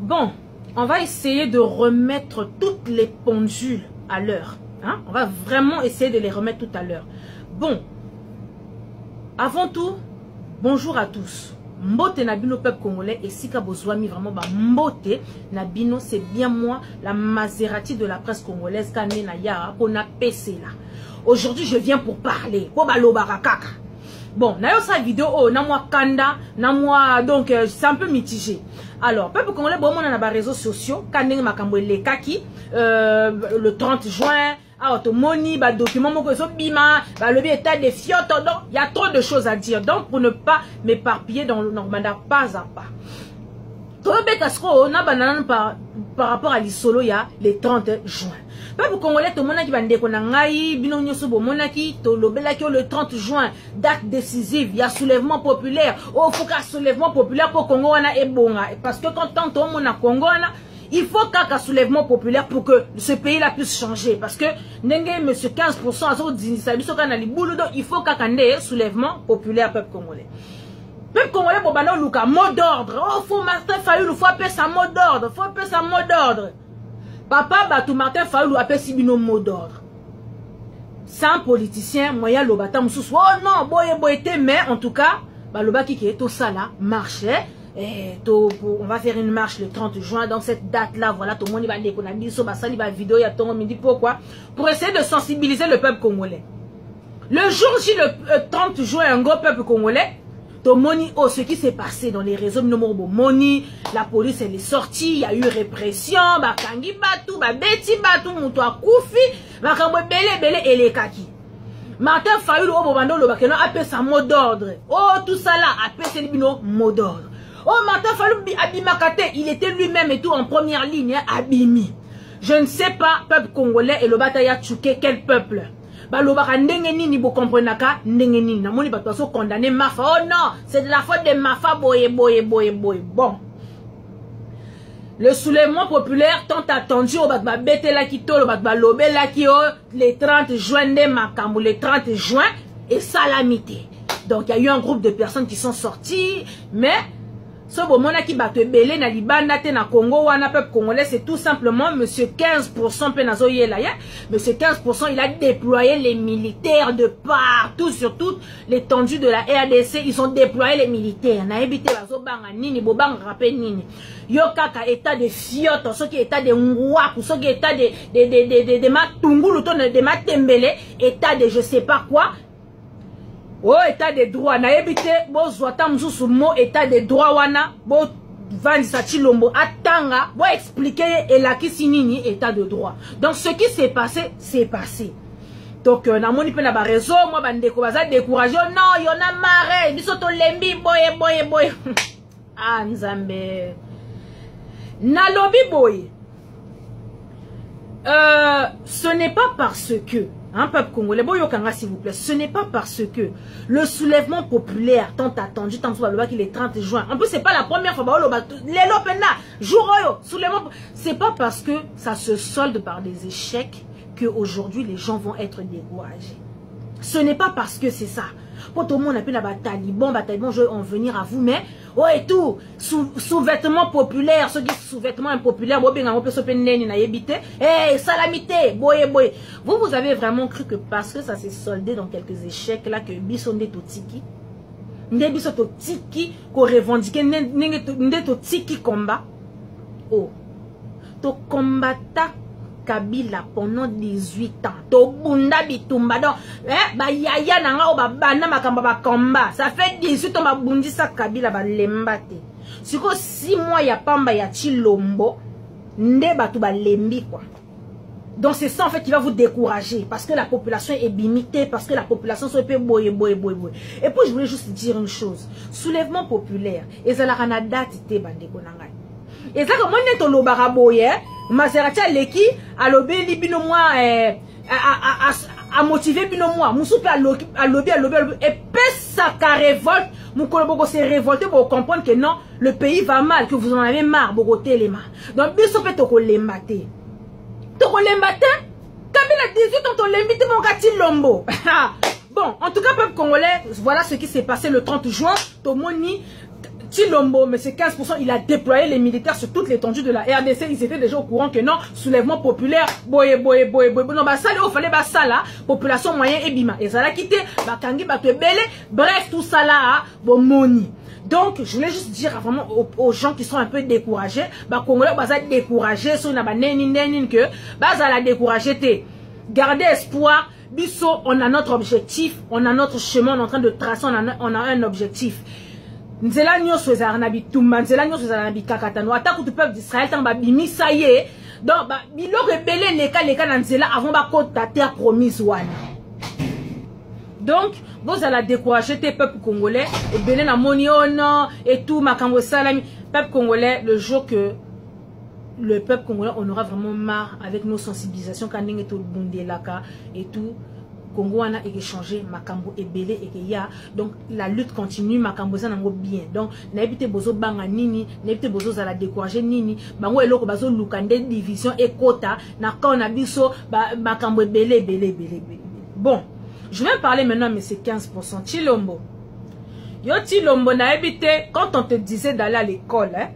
Bon, on va essayer de remettre toutes les pendules à l'heure. Hein? On va vraiment essayer de les remettre tout à l'heure. Bon, avant tout, bonjour à tous. Mbote Nabino peuple congolais et Sika Bozwami vraiment bah Mbote Nabino c'est bien moi la Maserati de la presse congolaise Kane na ya qu'on a PC là. Aujourd'hui je viens pour parler. Ko balo barakaka. Bon, na yo sa vidéo oh na moi kanda na moi donc c'est un peu mitigé. Alors peuple congolais bon on a na réseaux sociaux Kane makambo le kaki le 30 juin. Alors, tout moni, bah, document, mon bima, bah, le état des fiottes, donc, il y a trop de choses à dire. Donc, pour ne pas m'éparpiller dans le Normanda, pas à pas. Tout le monde a banane par rapport à l'isolo, il y a les 30 juin. Peuple congolais, tout le monde qui va ndeko na ngai, bino nyoso bo monaki, to lobela ki le 30 juin, date décisive, il y a soulèvement populaire. Oh, faut qu'un soulèvement populaire pour Congo wana ebonga. Parce que quand tant on a Congo wana, il faut qu'il y ait un soulèvement populaire pour que ce pays-là puisse changer. Parce que, monsieur 15%, il faut qu'il y ait un soulèvement populaire, peuple congolais. Peuple congolais, pour luka mot d'ordre. Oh, faut Martin Fayulu, faut appeler ça mot d'ordre. Faut appeler ça mot d'ordre. Papa, Batou Martin Fayulu appelle Sibino mot d'ordre. Sans politicien, moyen lobata moussous. Oh non, boye, mais en tout cas, loba qui est tout ça là, marchait. Et on va faire une marche le 30 juin. Donc cette date là, voilà, tout le monde va dire qu'on a dit ça, ça va vidéo, il y a tout le monde me dit pourquoi. Pour essayer de sensibiliser le peuple congolais. Le jour J, le 30 juin, un gros peuple congolais, tout le monde dit, oh, ce qui s'est passé dans les réseaux, moni, la police elle est sortie, il y a eu répression, kangi batou, beti batou, moutoua koufi, bakambo belé et les kaki. Martin Fayulu, oh, bobando, le bakeno, appelle ça mot d'ordre. Oh, tout ça là, appelle ça mot d'ordre. Oh, Martin Fayulu Abimakate, il était lui-même et tout en première ligne, hein, Abimi. Je ne sais pas, peuple congolais et le bataille a tchouké, quel peuple. Bah, le baka ndengeni ni bo comprenaka, ndengeni. Namoni bataso condamné Mafa. Oh non, c'est de la faute de Mafa, boye. Bon. Le soulèvement populaire tant attendu au Bakba Betela Kito, le Bakba Lobela Kio, les 30 juin de Makambo, les 30 juin et Salamité. Donc, il y a eu un groupe de personnes qui sont sorties, mais ce moment qui bat belé na libanda te na Congo wana peuple congolais c'est tout simplement monsieur 15% penazo yela ya monsieur 15% il a déployé les militaires de partout sur toute l'étendue de la RDC ils ont déployé les militaires na ebité bazo banga nini bobanga rappel nini yo kaka état de fiotte ce qui état de ngwaku ce qui état de matungulu to de matembele état de je sais pas quoi. Oh, état de droit, na ebité, bo zwata mzusu mo état de droit wana, bo vandisa chilombo, atanga, bo expliquer et la kisinini état de droit. Donc ce qui s'est passé, c'est passé. Donc na moni pe na ba réseau, moi bandeko baza découragé, non, y en a marre, biso to lembi boye. Ah nzambe. Na lobi boye. Ce n'est pas parce que un peuple congolais, s'il vous plaît, ce n'est pas parce que le soulèvement populaire tant attendu, tant qu'il est 30 juin. En plus, c'est pas la première fois. C'est pas parce que ça se solde par des échecs que aujourd'hui les gens vont être découragés. Ce n'est pas parce que c'est ça. Pour tout le monde, appelle la bataille. Bon, je vais en venir à vous, mais oh et tout, sous-vêtements populaires, ceux qui sous-vêtements impopulaires, eh, salamité, boye. Vous avez vraiment cru que parce que ça s'est soldé dans quelques échecs là, que Bissonde Totiki, Ndebiso Totiki, qu'on revendiquait, Nde Totiki combat, oh, to combatta Kabila pendant 18 ans. To bunda bitumba donc ba yaya nanga o ba bana makamba ba combat. Ça fait 18 ans ba bundisa Kabila ba lembate. Siko 6 mois ya pamba ya Chilombo nde batu ba lembi quoi. Donc c'est ça en fait qui va vous décourager parce que la population est bimitée, parce que la population se fait boye. Et puis je voulais juste dire une chose. Soulèvement populaire et ça la date te bandeko nanga. Et ça comment n'est ton lobaraboye Maserati Leki a lobé libino moi a motivé bino moi Moussoupe a lobby et pesa ka révolte mon koloboko s'est révolté pour comprendre que non le pays va mal que vous en avez marre bogoté les mains donc biso pe toko lembate Kabila 18 ans to lembite mon gati lombo. Bon en tout cas peuple congolais voilà ce qui s'est passé le 30 juin Tomoni Tshilombo, mais c'est 15%, il a déployé les militaires sur toute l'étendue de la RDC. Ils étaient déjà au courant que non, soulèvement populaire, boye. Non, bah ça, il fallait bah ça là, population moyenne et bima. Et ça l'a quitté, bah kangi, bah belé, bref, tout ça là, bon moni. Donc, je voulais juste dire vraiment aux gens qui sont un peu découragés, bah Congolais, bah ça découragé, sur une bah nénin que, bah ça l'a découragé, gardez espoir. Bisso, on a notre objectif, on a notre chemin, on est en train de tracer, on a un objectif. Nzela nyoso ezanabi tumba, nzela nyoso ezanabi kakatano. Attaque du peuple d'Israël, tant ba bimi ça y est. Donc ba bilo rebelle leka na nzela avant ba kota terre promise wana. Donc vous allez décourager tes peuples congolais et belé na moniono et tout makambo salami. Peuple congolais, le jour que le peuple congolais, on aura vraiment marre avec nos sensibilisations quand on est au Bundelaka et tout. Congo a échangé makambo et belé et qu'il y a donc la lutte continue makambo ça n'ango bien donc n'habite bozo banga nini n'habite bozo za la décourager nini bango eloko bazo lukande division et quota na quand on a biso makambo belé. Bon, je vais parler maintenant mais c'est 15%. Tshilombo, yo Tshilombo n'habite quand on te disait d'aller à l'école hein,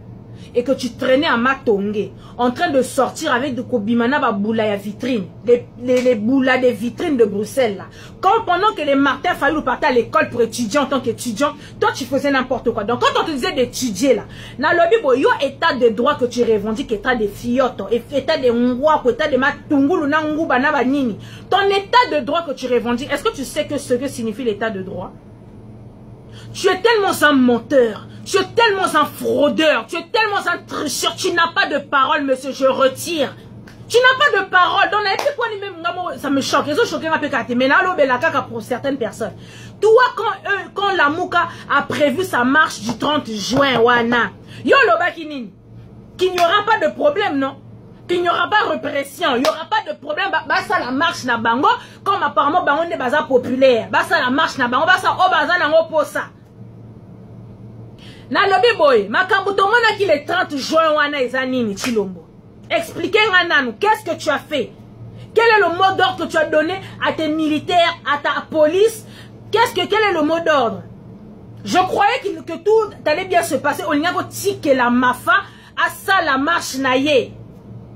et que tu traînais à Matongé, en train de sortir avec de Kobimana baboula ya vitrine, les boulas des vitrines de Bruxelles là. Quand pendant que les Martin Fayulu partaient à l'école pour étudier en tant qu'étudiant, toi tu faisais n'importe quoi. Donc quand on te disait d'étudier là, na lobi bo yo état de droit que tu revendiques, état de fioto, état de ngwa, état de matungulu na nguba na banini. Ton état de droit que tu revendiques, est-ce que tu sais que ce que signifie l'état de droit? Tu es tellement un menteur, tu es tellement un fraudeur, tu es tellement un tricheur, tu n'as pas de parole, monsieur, je retire. Tu n'as pas de parole. Donc, ça me choque. Ils ont choqué un peu, mais là, pour certaines personnes. Toi, quand la Mouka a prévu sa marche du 30 juin, wana, yo loba kinini, qu'il n'y aura pas de problème, non? Qu'il n'y aura pas de répression, il n'y aura pas de problème. Bah ça la marche na bango, comme apparemment bango n'est pas populaire. Bah ça la marche na bango, bah ça o baza nango posa. Na lobby boy, makambo tomona ki le 30 juin wana ezanini Tshilombo. Expliquez-moi nanou, qu'est-ce que tu as fait? Quel est le mot d'ordre que tu as donné à tes militaires, à ta police? Quel est le mot d'ordre? Je croyais que tout allait bien se passer. On y a que la mafa à ça la marche naye.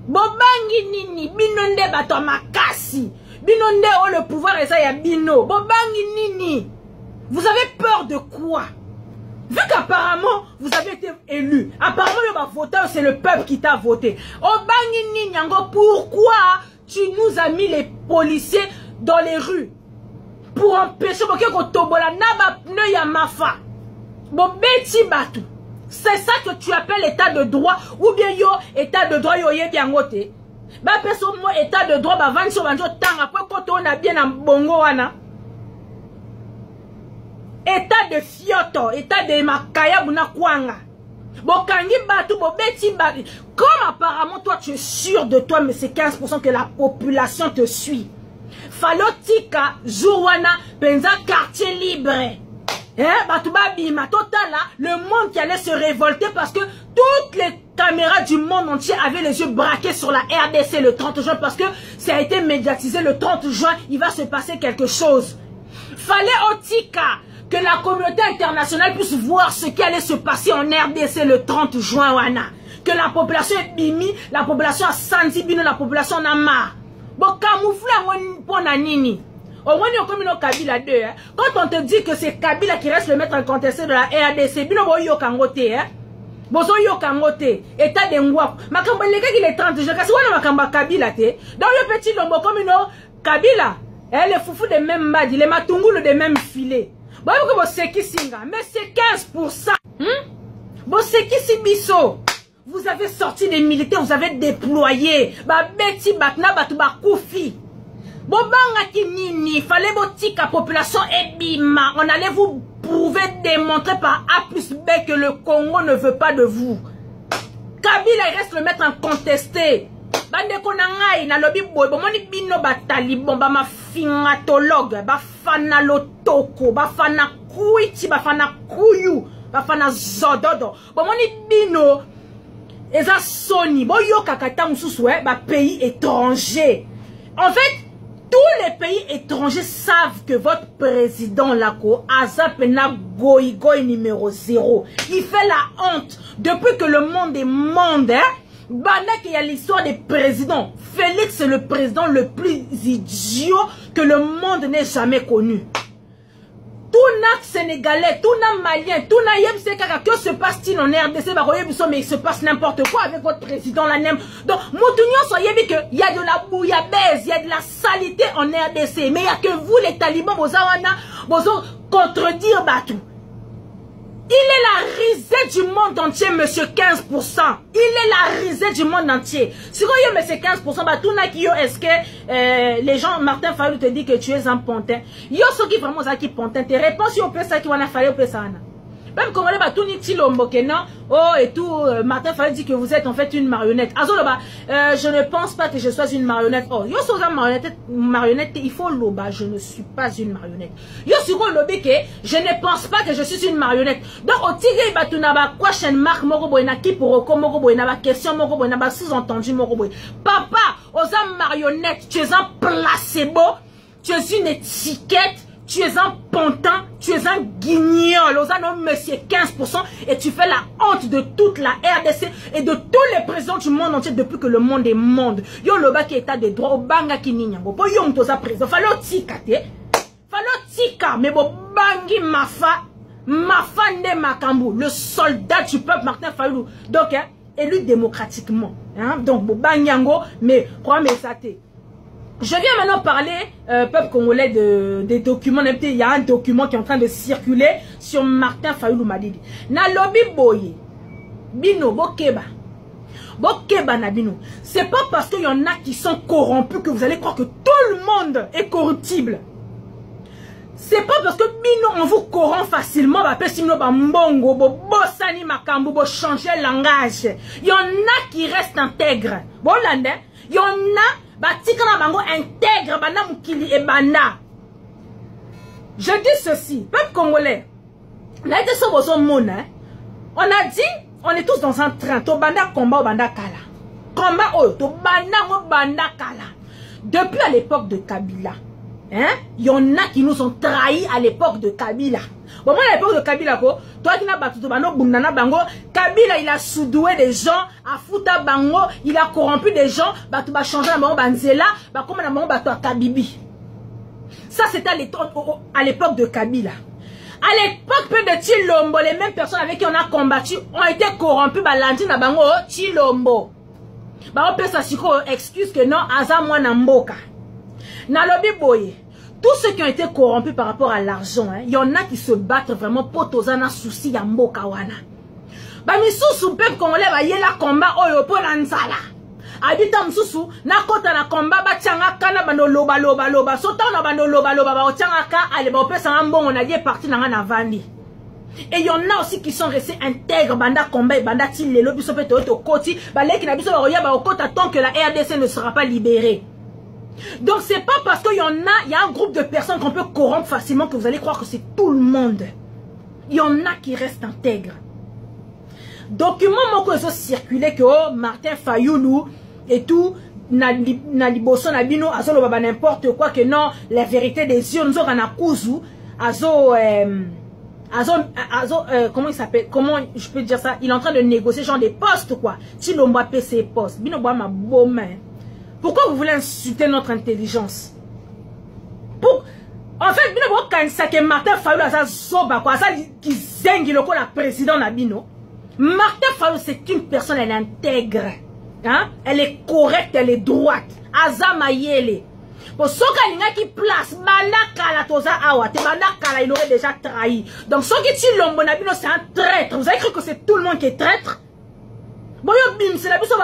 Bobangi nini binonde bato makasi. Binonde oh le pouvoir et ça ya bino. Bobangi nini. Vous avez peur de quoi? Vu qu'apparemment vous avez été élu, apparemment le voteur c'est le peuple qui t'a voté. Obangi nini yango, pourquoi tu nous as mis les policiers dans les rues pour empêcher que tobola naba pneu ya mafa. Bobeti batu. C'est ça que tu appelles état de droit ou bien yo état de droit yo ye biangote. Ba personne mo état de droit ba vanso banjo tanga après quand on a bien en bongo wana. État de fioto, état de makaya buna kwanga. Bokangi batu bobeti batu. Comme apparemment toi tu es sûr de toi mais c'est 15% que la population te suit. Falotika Jouwana penza quartier libre. Batubabima, total là, le monde qui allait se révolter parce que toutes les caméras du monde entier avaient les yeux braqués sur la RDC le 30 juin parce que ça a été médiatisé le 30 juin, il va se passer quelque chose. Fallait Otika que la communauté internationale puisse voir ce qui allait se passer en RDC le 30 juin, wana. Que la population est bimi, la population a senti bino, la population en a marre. Bon, camoufler pour nanini. Au moins, il y a comme une Kabila 2. Hein. Quand on te dit que c'est Kabila qui reste le maître incontesté de la RDC, bino bo yo kangote, hein. Bozo yo kangote, état de ngwa. Makamba les gars qui les 30 jours, kasi wana makamba Kabila te. Dans le petit lombo comme une Kabila, les foufous des mêmes madi, les matungulu des mêmes filets. Bon, vous seki singa, mais c'est 15%. Bon, seki si biso. Vous avez sorti des militaires, vous avez déployé. Ba beti batna batu ba koufi. Bobanga kinini, fallait botika population ebima. On allait vous prouver, démontrer par A plus B que le Congo ne veut pas de vous. Kabila il reste le maître incontesté. Bande konangai na lobi boy, bomoni bino batalibon, ba ma fingatologue, ba fana lotoko, ba fana kuiti, ba fana kuyu, ba fana zododo. Bomoni bino eza soni, boyo kakata mususu, ba pays étranger. En fait, tous les pays étrangers savent que votre président Lako Azapena Goy numéro 0. Il fait la honte depuis que le monde est monde. Banak, il y a l'histoire des présidents. Félix est le président le plus idiot que le monde n'ait jamais connu. Tout n'a Sénégalais, tout n'a Malien, tout n'a Yemsekaka, que se passe-t-il en RDC, mais il se passe n'importe quoi avec votre président la NEM. Donc, Moutounion, soyez vu qu'il y a de la bouillabaisse, il y a de la salité en RDC, mais il n'y a que vous, les talibans, vous contredire Batou. Il est la risée du monde entier, monsieur 15%. Il est la risée du monde entier. Si vous voyez, monsieur 15%, bah, tout n'a qui est-ce que les gens, Martin Fayulu te dit que tu es un pontin. Yo, ceux qui vraiment ça qui pontin, tes réponses, yo, peut ça qui va faire, peut ça. Même quand on est tout ni tilombo non, oh et tout, Martin Fayulu dit que vous êtes en fait une marionnette. Azoloba, je ne pense pas que je sois une marionnette. Oh, yo sois une marionnette, il faut loba, je ne suis pas une marionnette. Yo sur lobby que je ne pense pas que je suis une marionnette. Donc au tigre batuna ba question marque moko boyna qui pour moko boyna ba question moko boyna ba sous-entendu moko boy. Papa, aux marionnette, tu es un placebo, tu es une étiquette. Tu es un pontin, tu es un guignol, aux monsieur 15% et tu fais la honte de toute la RDC et de tous les présidents du monde entier depuis que le monde est monde. Yo loba qui état de droit au banga ki ninyango. Po yo mtoza président. Falo tika te. Falo tika. Mais bo bangi mafa nde makambu. Le soldat du peuple Martin Fayulu. Donc, hein, élu démocratiquement. Hein? Donc, bo banyango. Mais, quoi, mais ça te. Je viens maintenant parler, peuple congolais, des documents. Il y a un document qui est en train de circuler sur Martin Fayulu Madidi. Na lobby boye. Bino, bokeba. Bokeba na bino. C'est pas parce qu'il y en a qui sont corrompus que vous allez croire que tout le monde est corruptible. C'est pas parce que bino on vous corrompt facilement, bah pessimno ba mbongo, bo bosani makambo, bo changer langage. Il y en a qui restent intègres. Bon lande, il y en a batikana bango intègre bana mukili et bana. Je dis ceci, peuple congolais. On a été sur vos monde, hein. On a dit, on est tous dans un train. To banda combat au banda kala. Combat oh, to banda kala. Depuis à l'époque de Kabila, hein, il y en a qui nous ont trahis à l'époque de Kabila. Bon, moi à l'époque de Kabila, toi qui n'as pas tout bundana bango, Kabila il a soudoué des gens, à Fouta bango, il a corrompu des gens, bah tu vas changer la bango banzela, bah comme la bango bah toi Kabibi. Ça c'était à l'époque de Kabila. À l'époque de Chilombo, les mêmes personnes avec qui on a combattu ont été corrompues, bah l'antine bango Chilombo. Bah on peut s'assurer excuse que non, aza moi namboka. Na lobby boye. Tous ceux qui ont été corrompus par rapport à l'argent, il y en a qui se battent vraiment pour tozana souci ya mboka wana. Ba misusu peuple congolais ba yela combat oyo po na nzala. Habita msusu na kota na combat ba tianga kana bano loba. Sota na bano loba ba tianga ka ale ba opesa mbongo na lié parti na na vandi. Et il y en a aussi qui sont restés intègres banda combat banda til lelo biso pe to koti ba leki na biso ba roya ba okota tant que la RDC ne sera pas libérée. Donc c'est pas parce qu'il y a un groupe de personnes qu'on peut corrompre facilement que vous allez croire que c'est tout le monde. Il y en a qui restent intègres. Document moko ezo circulé que oh, Martin Fayulu et tout na liboso na bino azolo baba n'importe quoi que non la vérité des yeux nzo kana kuzu comment il s'appelle, comment je peux dire ça, il est en train de négocier genre des postes quoi. Chilombo PC poste bino boa ma beau main. Pourquoi vous voulez insulter notre intelligence? En fait, quand c'est Martin Fayulu a ça quoi, ça qui zengi le la président Nabino. Martin Fayulu c'est une personne, elle est intègre, hein? Elle est correcte, elle est droite. Azama yele. Pour ceux qui place Bandakala toza awa, te Bandakala il aurait déjà trahi. Donc ceux qui tuent l'homme Nabino c'est un traître. Vous avez cru que c'est tout le monde qui est traître? Bon yo bim c'est la biso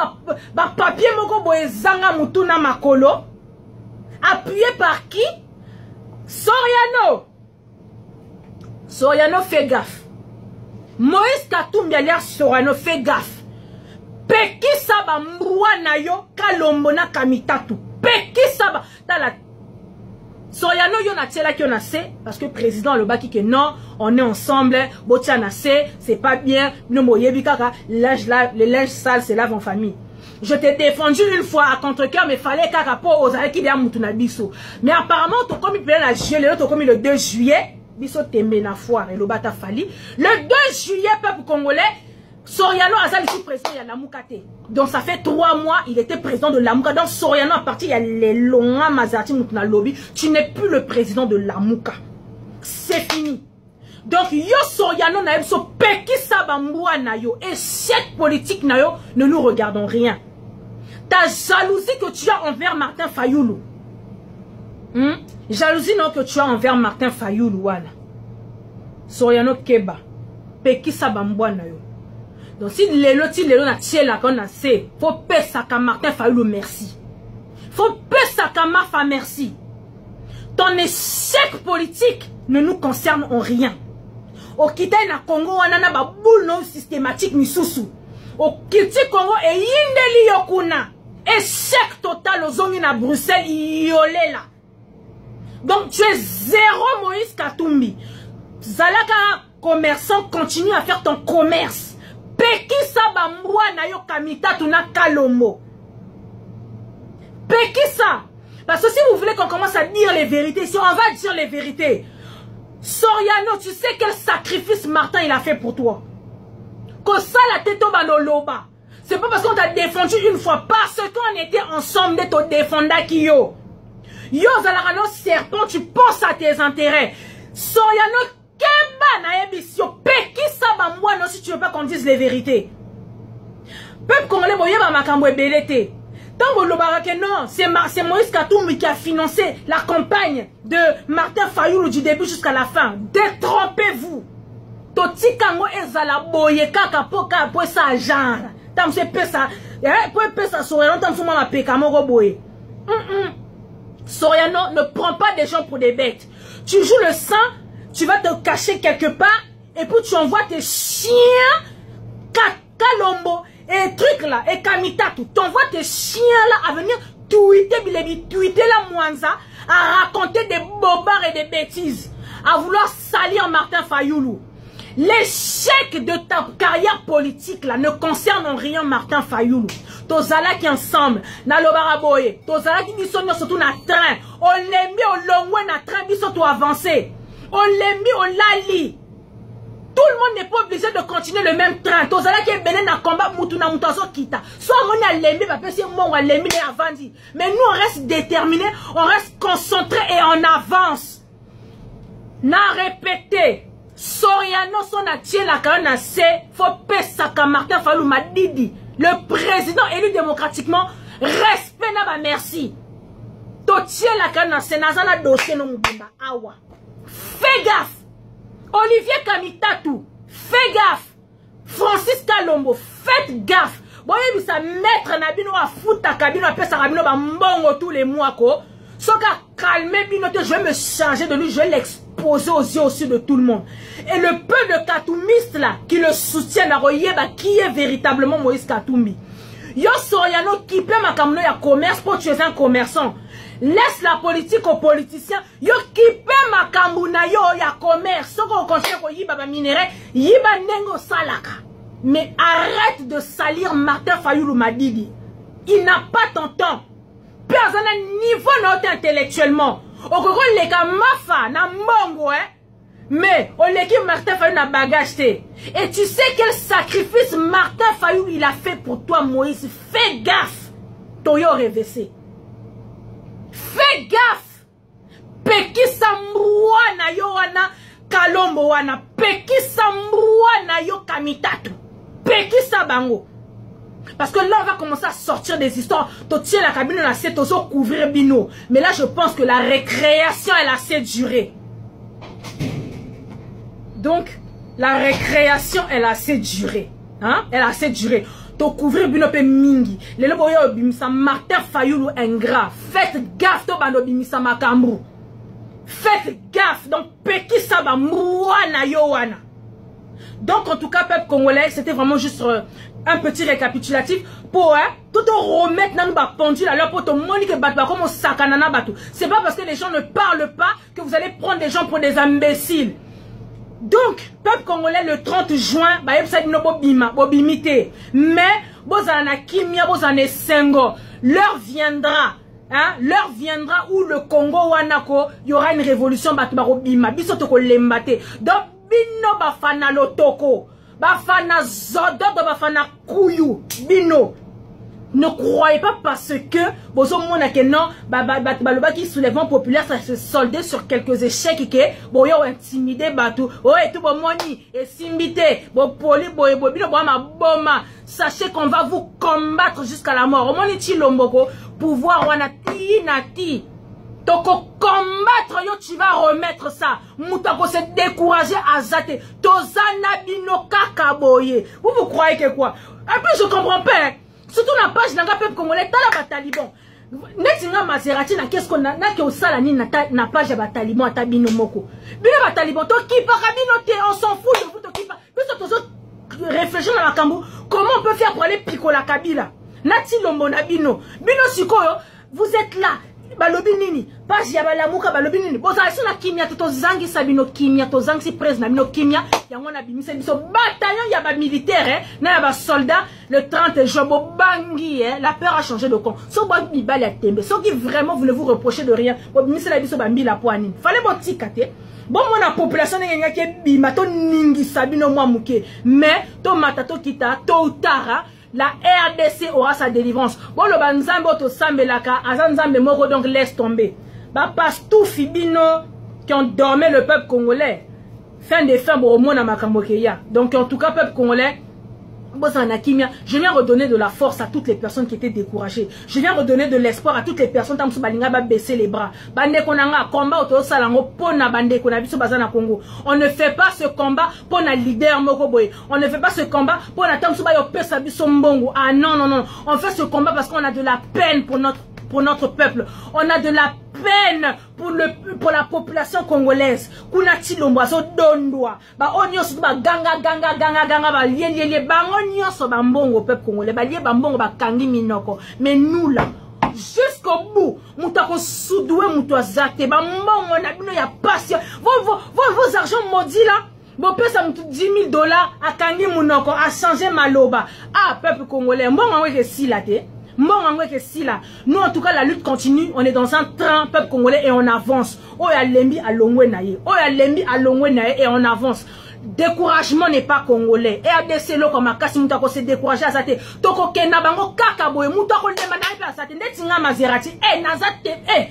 ba papier moko boye zanga mutuna makolo appuyé par qui? Soriano fait gaffe. Moïse Katumbi alias Soriano fait gaffe. Peki saba mrua na yo kalombo na kamitatu. Peki saba dans la Soriano yo na tela ki on a sé parce que président le baki que non, on est ensemble, botia na sé, c'est pas bien, no moyebi kaka, le linge sale se lave en famille. Je t'ai défendu une fois à contre-cœur, mais fallait qu'à rapport aux arrêts qu'il y a Moutunabiso. Mais apparemment, tu as commis le 2 juillet, biso tembe na foire et le bata fali. Le 2 juillet, peuple congolais, Soriano Azali sous président de la Moukate. Donc ça fait 3 mois, il était président de la Mouka. Donc Soriano, à partir, il y a les longs Mazati Moutuna Lobby. Tu n'es plus le président de la Mouka. C'est fini. Donc yo Soriano na so peki sabambua na yo. Échec politique na yo, ne nous regardons rien. Ta jalousie que tu as envers Martin Fayoulou. Jalousie non que tu as envers Martin Fayoulou. Voilà. Soriano Keba. Peki sabambua na yo. Donc si lelo na tie la kon na se, faut pesa ka Martin Fayoulou merci. Faut pesa ka Mafa merci. Ton échec politique ne nous concerne en rien. Au Kita na Congo wanana ba boule non systématique misusu. Au Kiti Congo e yindeli yokuna. Échec total aux zones à Bruxelles yolé là. Donc tu es zéro Moïse Katumbi. Zalaka commerçant, continue à faire ton commerce. Peki sa bambua na yo kamita tuna kalombo. Peki ça. Parce que si vous voulez qu'on commence à dire les vérités, si on va dire les vérités, Soriano, tu sais quel sacrifice Martin il a fait pour toi. Comme ça la tête au banoloba. C'est pas parce qu'on t'a défendu une fois, parce qu'on était ensemble de te défendre qui yo. Yo zalarano serpent, tu penses à tes intérêts. Soriano Kemba na ebisio peki saba mwana si tu veux pas qu'on dise les vérités. Peuple congolais boye ba makambo ebelete. Tango lobarake non, c'est Moïse Katumbi qui a financé la campagne de Martin Fayoulou du début jusqu'à la fin. Détrompez-vous. Toti kango ezala boye kaka poka po sa genre. Tam se pesa, po pesa Soriano tam suma ma peka moko boye. Soriano ne prend pas des gens pour des bêtes. Tu joues le sang. Tu vas te cacher quelque part et puis tu envoies tes chiens Kalombo et trucs là et Kamitatu. Tu envoies tes chiens là à venir tweeter la Mwanza, à raconter des bobards et des bêtises, à vouloir salir Martin Fayoulou. L'échec de ta carrière politique là ne concerne en rien Martin Fayoulou. Tozala qui ensemble, na lobaraboye, tozala qui disonne surtout na train, on les mis au long na train, biso to avancer. On l'a mis, on l'a lit. Tout le monde n'est pas obligé de continuer le même train. Tozala qui est bénin à combat Moutuna Moutazo Kita. Soit on a l'aimé, on a l'aimé avant dit. Mais nous on reste déterminés, on reste concentrés et on avance. N'a répété. Soriano son a tiré la carrière na se. Faut pesa ka Martin Fayoulou m'a dit. Le président élu démocratiquement. Respect na ba merci. To tiré la carrière na se. Nazana dossier no mubimba. Awa. Fais gaffe. Olivier Kamitatu, fais gaffe. Francis Kalombo, faites gaffe. Bon, il ça mettre Nabino à foutre à Kabino, après ça Rabino va mbongo tous les mois ko. Soka calmer Binote, je vais me charger de lui, je vais l'exposer aux yeux aussi de tout le monde. Et le peu de Katumiste là qui le soutient à Royeba, qui est véritablement Moïse Katumbi. Yo Soriano qui peut ma kamno ya commerce pour tu es un commerçant. Laisse la politique aux politiciens. Yo kipe makambuna yo ya commerce. Soko au conseil ko yiba ba minéré, yiba nengo salaka. Mais arrête de salir Martin Fayoulou Madidi. Il n'a pas ton temps. Personne à niveau note intellectuellement. Au Congo leka mafa na mbongo mais on l'équipe Martin Fayoulou na bagage. Et tu sais quel sacrifice Martin Fayoulou il a fait pour toi Moïse. Fais gaffe. Toyo RVC. Fais gaffe. Peki sambrua na yo wana Kalombo wana. Peki sambrua na yo Kamitatu. Peki sabango. Parce que là on va commencer à sortir des histoires. Tu tiens la cabine on a assez couvrir bino. Mais là je pense que la récréation elle a assez duré. Donc la récréation elle a assez duré. Hein? Elle a assez duré. To couvrir binope mingi. Les loboyo bimisa Martin Fayoulou ingrat. Faites gaffe to bano bimisa makambu. Faites gaffe. Donc peki saba mouana yowana. Donc en tout cas peuple congolais, c'était vraiment juste un petit récapitulatif pour tout remettre dans nos pendule à leur pour te monique batba comme au sakanana batou. C'est pas parce que les gens ne parlent pas que vous allez prendre des gens pour des imbéciles. Donc, peuple congolais, le 30 juin, mais bozana kimia, bozana sengo. L'heure viendra. Hein? L'heure viendra où le Congo wanako, il y aura une révolution batubaro bima. Biso toko lembate. Donc, bino bafana lotoko. Bafana zodo, bafana kuyu. Bino. Ne croyez pas parce que bozo mona que non baloba qui soulèvement populaire ça se soldait sur quelques échecs qui boyo intimidé batou ouais tout bon moni et simbité bo poli boy bino bo ma boma sachez qu'on va vous combattre jusqu'à la mort au moni ti lomboko pouvoir wana ti nati toko combattre yo tu vas remettre ça mutako se décourager azate tozana bino kaka boye vous croyez que quoi et puis je comprends pas. Surtout la page n'a peuple congolais, t'as la taliban. Netinga Maserati na qu'est-ce qu'on a na que au salani na page à taliban à tabino moko. Bino taliban to qui para bino te on s'en fout de vous to qui pas. Puis réfléchir dans la cambo comment on peut faire pour aller pico la Kabila. Nati lombo na bino. Bino sikoyo vous êtes là. Balobi nini page ya balamuka balobi nini boza sina kimia to zangi sabino kimia to zangi si president bino kimia yango na bimisa biso bataillon ya ba militaire na ya ba soldat le 30 jobo bangi la peur a changé de camp so ba bibali ya tembe so qui vraiment vous ne vous reprochez de rien bo bimisa la biso ba mbila poani fallait botika te bon mon population ngenga ke bima to ningi sabino mwa muke mais to matato kita to utara. La RDC aura sa délivrance. Bon, le banzambe auto sambelaka, azanzambe moko donc laisse tomber. Bah, passe tout fibino qui ont dormi le peuple congolais. Fin des fins, bon, au moins, Makambokeya. Donc, en tout cas, peuple congolais, je viens redonner de la force à toutes les personnes qui étaient découragées. Je viens redonner de l'espoir à toutes les personnes qui ont baissé les bras. On ne fait pas ce combat pour un leader Mokoboy. On ne fait pas ce combat pour un Ah non, non, non. On fait ce combat parce qu'on a de la peine pour notre peuple. On a de la peine pour la population congolaise. Kunati lombazo dondwa. Ba onyoso ba ganga ba lié ba onyoso ba mbongo peuple congolais. Ba lié ba mbongo ba kangi minoko. Mais nous là, jusqu'au bout, mutako soudoué mutwazate ba mbongo na bino ya passion. Vos argent maudits là. Bon, ça me $10 000 à kangi munoko a changé maloba. Ah peuple congolais, mbongo weke si la te. Nous en tout cas la lutte continue. On est dans un train peuple congolais et on avance. Oh ya lembi à longwe naye. Oh ya lembi à longwe naye et on avance. Découragement n'est pas congolais. Et ADC lo comme akasi mutako se décourager azate. Toko kena bango kaka boy mutako lemba na ipe azate. Netinga Maserati. Nazate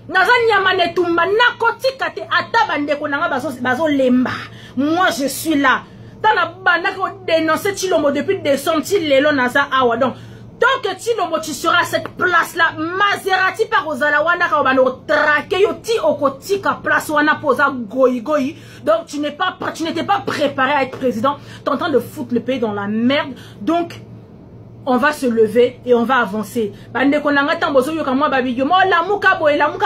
Nazanya mane tumba nakotika te atabande ko nanga bazo lemba. Moi je suis là. Tana banda ko dénoncer Tshilombo depuis décembre ti lelo naza awa donc. Tant que Tshilombo tu seras à cette place là, Maserati par Ozala wana ka obano traqué yo ti okotika place wana posa goyi. Donc tu n'étais pas préparé à être président, tu es en train de foutre le pays dans la merde. Donc on va se lever et on va avancer. Bande konanga tambozo yo kamwa babiyo mo la muka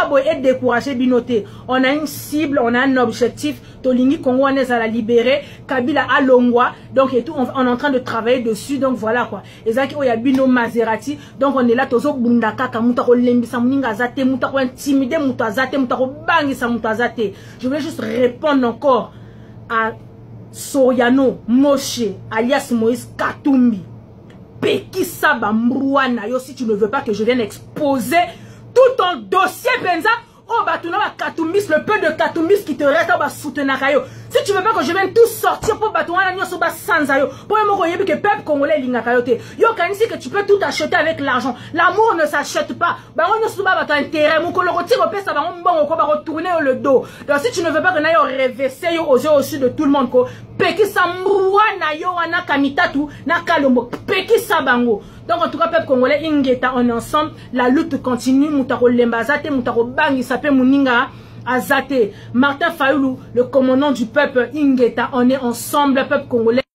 boy est découragé binoté. On a une cible, on a un objectif. Tolingi Congo on est à la libérer, Kabila à Longwa. Donc et tout on est en train de travailler dessus. Donc voilà quoi. Ezaki oya bino Maserati. Donc on est là tozo bundaka ka mutako lembisa muninga zate mutako intimider mutazate mutako bangisa mutazate. Je voulais juste répondre encore à Soyano Moshe alias Moïse Katumbi. Pekisa Bambrouana, yo si tu ne veux pas que je vienne exposer tout ton dossier Benza, oh batuna ba Katumbis, le peu de Katumbis qui te reste ba soutenir yo. Si tu veux pas que je vienne tout sortir pour batuna nyoso ba sanza yo. Pour mo koyebi que peuple congolais linga kayote. Yo kanisi que tu peux tout acheter avec l'argent. L'amour ne s'achète pas. Ba nyoso ba ba intérêt mon koloro tiro pesa ba mbongo ko ba retourner le dos. Donc si tu ne veux pas que na yo reverser yo aux yeux au-dessus de tout le monde ko Pekisa Mbrouana yo wana kamitatu na kalombo Pekisa bango. Donc en tout cas peuple congolais ingeta on est ensemble, la lutte continue, mutako lembazate mutako bangi sape muninga azate. Martin Fayulu, le commandant du peuple ingeta, on est ensemble peuple congolais.